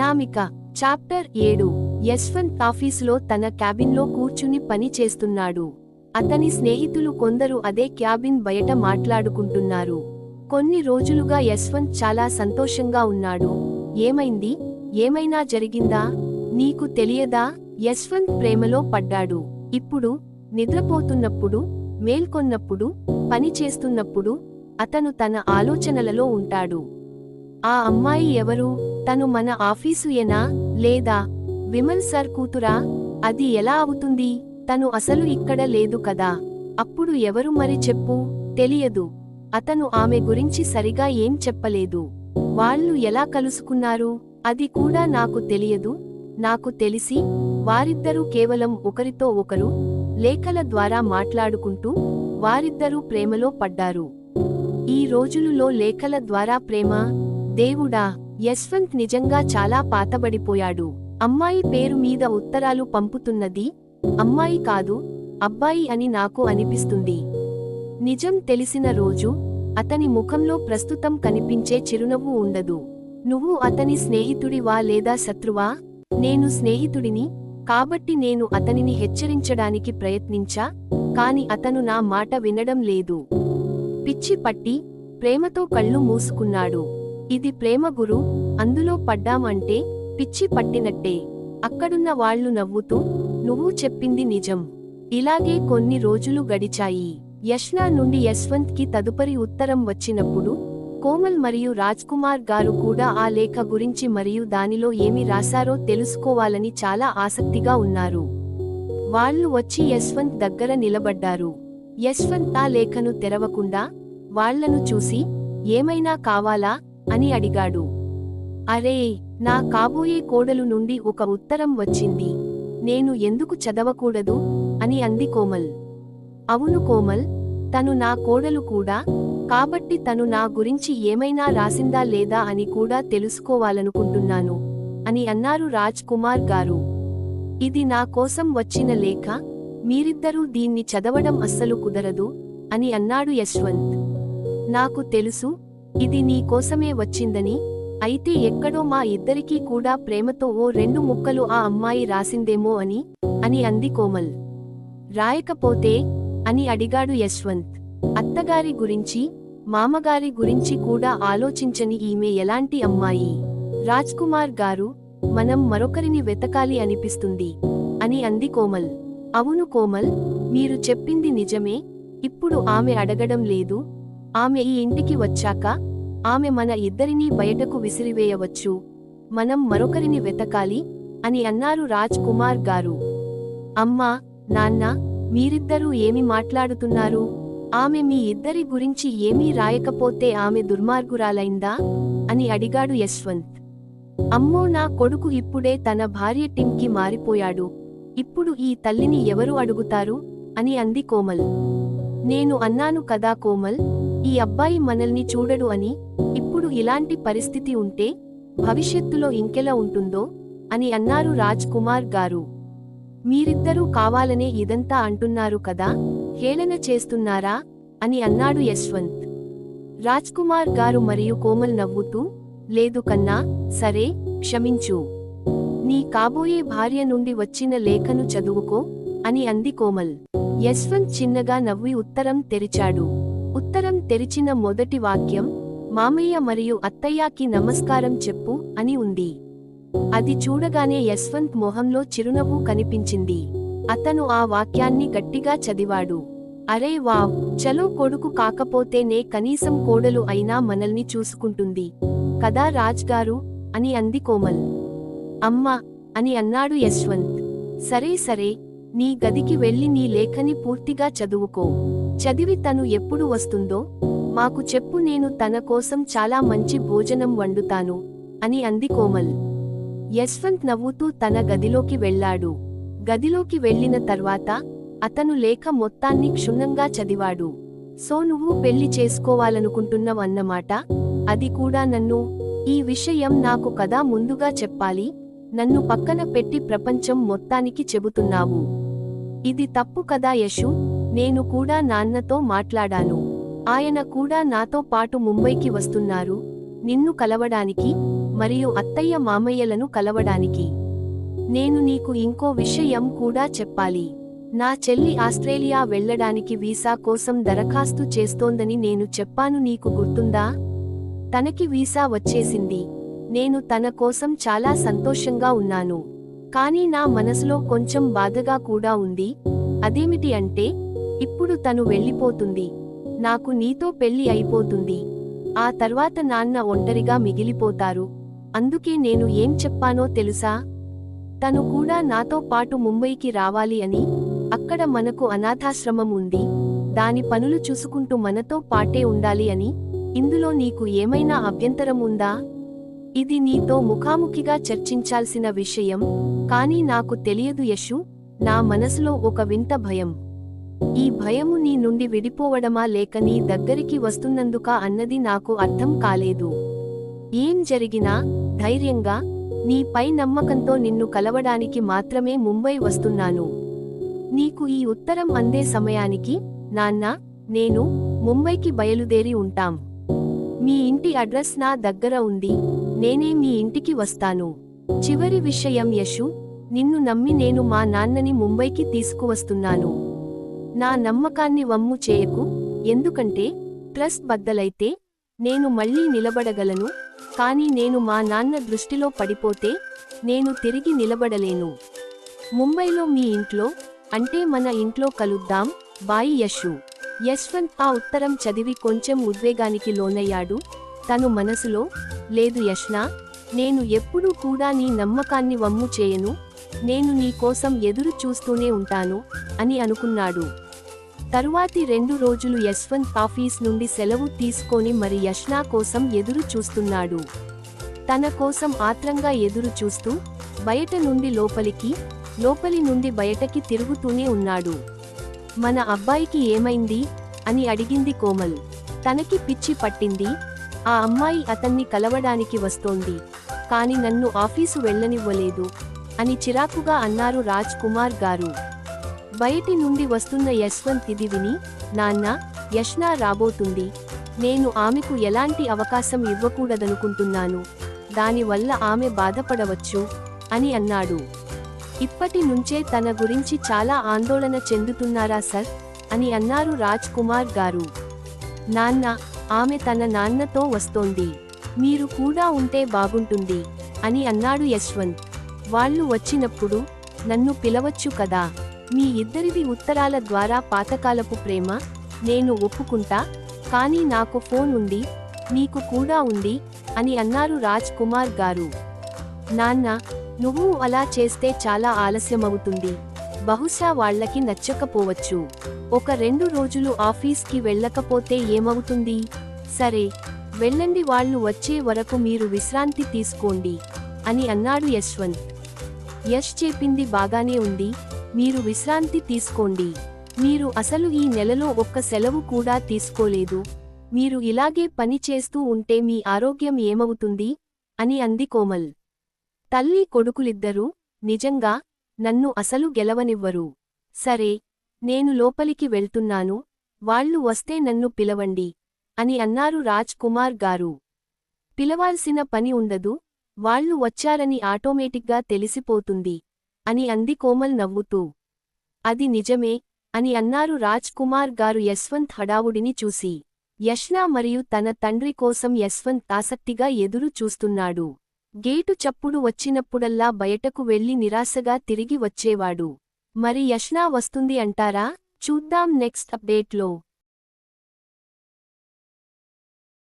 Anamika chapter 7 Yashwant ఆఫీసులో తన క్యాబిన్లో కూర్చుని పని చేస్తున్నాడు. అతని స్నేహితులు కొందరు అదే క్యాబిన్ బయట మాట్లాడుకుంటున్నారు. కొన్ని రోజులుగా యశ్వంత్ చాలా సంతోషంగా ఉన్నాడు. ఏమైంది? ఏమైనా జరిగిందా? నీకు తెలియదా? యశ్వంత్ ప్రేమలో పడ్డాడు. ఇప్పుడు నిద్రపోతున్నప్పుడు, మేల్కొన్నప్పుడు, పని చేస్తున్నప్పుడు అతను తన ఆలోచనలలో ఉంటాడు. ఆ అమ్మాయి ఎవరు? తను మన ఆఫీసుయేనా? లేదా విమల్ సర్ కూతురా? అది ఎలా అవుతుంది? తను అసలు ఇక్కడ లేదు కదా. అప్పుడు ఎవరు మరి చెప్పు? తెలియదు. అతను ఆమె గురించి సరిగా ఏం చెప్పలేదు. వాళ్ళు ఎలా కలుసుకున్నారు? అది కూడా నాకు తెలియదు. నాకు తెలిసి వారిద్దరూ కేవలం ఒకరితో ఒకరు లేఖల ద్వారా మాట్లాడుకుంటూ వారిద్దరూ ప్రేమలో పడ్డారు. ఈ రోజులులో లేఖల ద్వారా ప్రేమ? దేవుడా! యశ్వంత్ నిజంగా చాలా పాతబడిపోయాడు. అమ్మాయి పేరు మీద ఉత్తరాలు పంపుతున్నది అమ్మాయి కాదు, అబ్బాయి అని నాకు అనిపిస్తుంది. నిజం తెలిసిన రోజు అతని ముఖంలో ప్రస్తుతం కనిపించే చిరునవ్వు ఉండదు. నువ్వు అతని స్నేహితుడివా లేదా శత్రువా? నేను స్నేహితుడిని, కాబట్టి నేను అతనిని హెచ్చరించడానికి ప్రయత్నించా, కాని అతను నా మాట వినడం లేదు. పిచ్చి పట్టి ప్రేమతో కళ్ళు మూసుకున్నాడు. ఇది ప్రేమ గురు, అందులో పడ్డాం అంటే పిచ్చి పట్టినట్టే. అక్కడున్న వాళ్లు నవ్వుతూ, నువ్వు చెప్పింది నిజం. ఇలాగే కొన్ని రోజులు గడిచాయి. యష్నా నుండి యశ్వంత్ కి తదుపరి ఉత్తరం వచ్చినప్పుడు కోమల్ మరియు రాజ్ కుమార్ గారు కూడా ఆ లేఖ గురించి మరియు దానిలో ఏమి రాశారో తెలుసుకోవాలని చాలా ఆసక్తిగా ఉన్నారు. వాళ్ళు వచ్చి యశ్వంత్ దగ్గర నిలబడ్డారు. యశ్వంత్ ఆ లేఖను తెరవకుండా వాళ్లను చూసి, ఏమైనా కావాలా అని అడిగాడు. అరే, నా కాబోయే కోడలు నుండి ఒక ఉత్తరం వచ్చింది. నేను ఎందుకు చదవకూడదు అని అంది కోమల్. అవును కోమల్, తను నా కోడలు కూడా, కాబట్టి తను నా గురించి ఏమైనా రాసిందా లేదా అని కూడా తెలుసుకోవాలనుకుంటున్నాను అని అన్నారు రాజ్ కుమార్ గారు. ఇది నా కోసం వచ్చిన లేఖ, మీరిద్దరూ దీన్ని చదవడం అస్సలు కుదరదు అని అన్నాడు యశ్వంత్. నాకు తెలుసు, ఇది నీ కోసమే వచ్చిందని. అయితే ఎక్కడో మా ఇద్దరికీ కూడా ప్రేమతో ఓ 2 ముక్కలు ఆ అమ్మాయి రాసిందేమో అని అంది కోమల్. రాయకపోతే అని అడిగాడు యశ్వంత్. అత్తగారి గురించి, మామగారి గురించి కూడా ఆలోచించని ఈమె ఎలాంటి అమ్మాయి? రాజ్ కుమార్ గారు, మనం మరొకరిని వెతకాలి అనిపిస్తుంది అని అంది కోమల్. అవును కోమల్, మీరు చెప్పింది నిజమే. ఇప్పుడు ఆమె అడగడం లేదు. ఆమె ఈ ఇంటికి వచ్చాక ఆమె మన ఇద్దరినీ బయటకు విసిరివేయవచ్చు. మనం మరొకరిని వెతకాలి అని అన్నారు రాజ్ కుమార్ గారు. అమ్మా, నాన్న, మీరిద్దరూ ఏమి మాట్లాడుతున్నారు? ఆమె మీ ఇద్దరి గురించి ఏమీ రాయకపోతే ఆమె దుర్మార్గురాలైందా అని అడిగాడు యశ్వంత్. అమ్మో, నా కొడుకు ఇప్పుడే తన భార్య టిమ్కి మారిపోయాడు. ఇప్పుడు ఈ తల్లిని ఎవరు అడుగుతారు అని అంది కోమల్. నేను అన్నాను కదా కోమల్, ఈ అబ్బాయి మనల్ని చూడడు అని. ఇప్పుడు ఇలాంటి పరిస్థితి ఉంటే భవిష్యత్తులో ఇంకెలా ఉంటుందో అని అన్నారు రాజ్ కుమార్ గారు. మీరిద్దరూ కావాలనే ఇదంతా అంటున్నారు కదా, హేళన చేస్తున్నారా అని అన్నాడు యశ్వంత్. రాజ్ కుమార్ గారు మరియు కోమల్ నవ్వుతూ, లేదు కన్నా, సరే, క్షమించు. నీ కాబోయే భార్య నుండి వచ్చిన లేఖను చదువుకో అని అంది కోమల్. యశ్వంత్ చిన్నగా నవ్వి ఉత్తరం తెరిచాడు. ఉత్తరం తెరిచిన మొదటి వాక్యం, మామయ్య మరియు అత్తయ్యకి నమస్కారం చెప్పు అని ఉంది. అది చూడగానే యశ్వంత్ మొహంలో చిరునవ్వు కనిపించింది. అతను ఆ వాక్యాన్ని గట్టిగా చదివాడు. అరే వావ్, చలో, కొడుకు కాకపోతేనే కనీసం కోడలు అయినా మనల్ని చూసుకుంటుంది కదా రాజ్ గారు అని అంది కోమల్. అమ్మా అని అన్నాడు యశ్వంత్. సరే సరే, నీ గదికి వెళ్ళి నీ లేఖని పూర్తిగా చదువుకో. చదివి తను ఎప్పుడు వస్తుందో మాకు చెప్పు, నేను తన కోసం చాలా మంచి భోజనం వండుతాను అని అంది కోమల్. యశ్వంత్ నవ్వుతూ తన గదిలోకి వెళ్ళాడు. గదిలోకి వెళ్ళిన తర్వాత అతను లేఖ మొత్తాన్ని క్షుణ్ణంగా చదివాడు. సో నువ్వు పెళ్లి చేసుకోవాలనుకుంటున్నావన్నమాట? అది కూడా నన్ను? ఈ విషయం నాకు కదా ముందుగా చెప్పాలి. నన్ను పక్కన పెట్టి ప్రపంచం మొత్తానికి చెబుతున్నావు. ఇది తప్పు కదా యశు. నేను కూడా నాన్నతో మాట్లాడాను. ఆయన కూడా నాతో పాటు ముంబైకి వస్తున్నారు నిన్ను కలవడానికి. మరియు అత్తయ్య మామయ్యలను కలవడానికి. నేను నీకు ఇంకో విషయం కూడా చెప్పాలి. నా చెల్లి ఆస్ట్రేలియా వెళ్ళడానికి వీసా కోసం దరఖాస్తు చేస్తోందని నేను చెప్పాను, నీకు గుర్తుందా? తనకి వీసా వచ్చేసింది. నేను తన కోసం చాలా సంతోషంగా ఉన్నాను. కానీ నా మనసులో కొంచెం బాధగా కూడా ఉంది. అదేమిటి అంటే, ఇప్పుడు తను వెళ్ళిపోతుంది. నాకు నీతో పెళ్లి అయిపోతుంది. ఆ తర్వాత నాన్న ఒంటరిగా మిగిలిపోతారు. అందుకే నేను ఏం చెప్పానో తెలుసా? తను కూడా నాతో పాటు ముంబైకి రావాలి అని. అక్కడ మనకు అనాథాశ్రమం ఉంది. దాని పనులు చూసుకుంటూ మనతో పాటే ఉండాలి అని. ఇందులో నీకు ఏమైనా అభ్యంతరం ఉందా? ఇది నీతో ముఖాముఖిగా చర్చించాల్సిన విషయం. కానీ నాకు తెలియదు యశు, నా మనసులో ఒక వింత భయం. ఈ భయము నీ నుండి విడిపోవడమా లేక నీ దగ్గరికి వస్తున్నందుకా అన్నది నాకు అర్థం కాలేదు. ఏం జరిగినా ధైర్యంగా, నీపై నమ్మకంతో నిన్ను కలవడానికి మాత్రమే ముంబై వస్తున్నాను. నీకు ఈ ఉత్తరం అందే సమయానికి నాన్న, నేను ముంబైకి బయలుదేరి ఉంటాం. మీ ఇంటి అడ్రస్ నా దగ్గర ఉంది. నేనే మీ ఇంటికి వస్తాను. చివరి విషయం యశు, నిన్ను నమ్మి నేను మా నాన్నని ముంబైకి తీసుకువస్తున్నాను. నా నమ్మకాన్ని వమ్ము చేయకు. ఎందుకంటే ట్రస్ట్ బద్దలైతే నేను మళ్ళీ నిలబడగలను. కానీ నేను మా నాన్న దృష్టిలో పడిపోతే నేను తిరిగి నిలబడలేను. ముంబైలో మీ ఇంట్లో, అంటే మన ఇంట్లో కలుద్దాం. బాయ్ యశు. యశ్వంత్ ఆ ఉత్తరం చదివి కొంచెం ఉద్వేగానికి లోనయ్యాడు. తను మనసులో, లేదు యష్నా, నేను ఎప్పుడూ కూడా నీ నమ్మకాన్ని వమ్ము చేయను. నేను నీ కోసం ఎదురు చూస్తూనే ఉంటాను అని అనుకున్నాడు. తరువాతి 2 రోజులు యశ్వంత్ ఆఫీస్ నుండి సెలవు తీసుకొని మరి యష్నా కోసం ఎదురు చూస్తున్నాడు. తన కోసం ఆత్రంగా ఎదురు చూస్తూ బయట నుండి లోపలికి, లోపలి నుండి బయటకి తిరుగుతూనే ఉన్నాడు. మన అబ్బాయికి ఏమైంది అని అడిగింది కోమల్. తనకి పిచ్చి పట్టింది. ఆ అమ్మాయి అతన్ని కలవడానికి వస్తోంది. కాని నన్ను ఆఫీసు వెళ్ళనివ్వలేదు అని చిరాకుగా అన్నారు రాజ్ కుమార్ గారు. బయటి నుండి వస్తున్న యశ్వంత్ ఇది విని, నాన్న, యష్నా రాబోతుంది. నేను ఆమెకు ఎలాంటి అవకాశం ఇవ్వకూడదనుకుంటున్నాను. దానివల్ల ఆమె బాధపడవచ్చు అని అన్నాడు. ఇప్పటి నుంచే తన గురించి చాలా ఆందోళన చెందుతున్నారా సర్ అని అన్నారు రాజ్ కుమార్ గారు. నాన్న, ఆమె తన నాన్నతో వస్తోంది. మీరు కూడా ఉంటే బాగుంటుంది అని అన్నాడు యశ్వంత్. వాళ్ళు వచ్చినప్పుడు నన్ను పిలవచ్చు కదా. మీ ఇద్దరిది ఉత్తరాల ద్వారా పాతకాలపు ప్రేమ. నేను ఒప్పుకుంటా. కానీ నాకు ఫోన్ ఉంది, నీకు కూడా ఉంది అని అన్నారు రాజ్ కుమార్ గారు. నాన్న, నువ్వు అలా చేస్తే చాలా ఆలస్యమవుతుంది. బహుశా వాళ్ళకి నచ్చకపోవచ్చు. ఒక 2 రోజులు ఆఫీస్కి వెళ్ళకపోతే ఏమవుతుంది? సరే, వెళ్ళండి. వాళ్ళు వచ్చే వరకు మీరు విశ్రాంతి తీసుకోండి అని అన్నాడు యశ్వంత్. యష్ చెప్పింది బాగానే ఉంది. మీరు విశ్రాంతి తీసుకోండి. మీరు అసలు ఈ నెలలో ఒక్క సెలవు కూడా తీసుకోలేదు. మీరు ఇలాగే పని చేస్తూ ఉంటే మీ ఆరోగ్యం ఏమవుతుంది అని అంది కోమల్. తల్లి కొడుకులిద్దరూ, నిజంగా నన్ను అసలు గెలవనివ్వరు. సరే, నేను లోపలికి వెళ్తున్నాను. వాళ్ళు వస్తే నన్ను పిలవండి అని అన్నారు రాజ్ కుమార్ గారు. పిలవాల్సిన పని ఉండదు. వాళ్ళు వచ్చారని ఆటోమేటిక్గా తెలిసిపోతుంది అని అంది కోమల్ నవ్వుతూ. అది నిజమే అని అన్నారు రాజ్ కుమార్ గారు యశ్వంత్ హడావుడిని చూసి. యష్నా మరియు తన తండ్రి కోసం యశ్వంత్ ఆసక్తిగా ఎదురు చూస్తున్నాడు. గేటు చప్పుడు వచ్చినప్పుడల్లా బయటకు వెళ్లి నిరాశగా తిరిగి వచ్చేవాడు. మరి యష్నా వస్తుంది అంటారా? చూద్దాం నెక్స్ట్ అప్డేట్లో.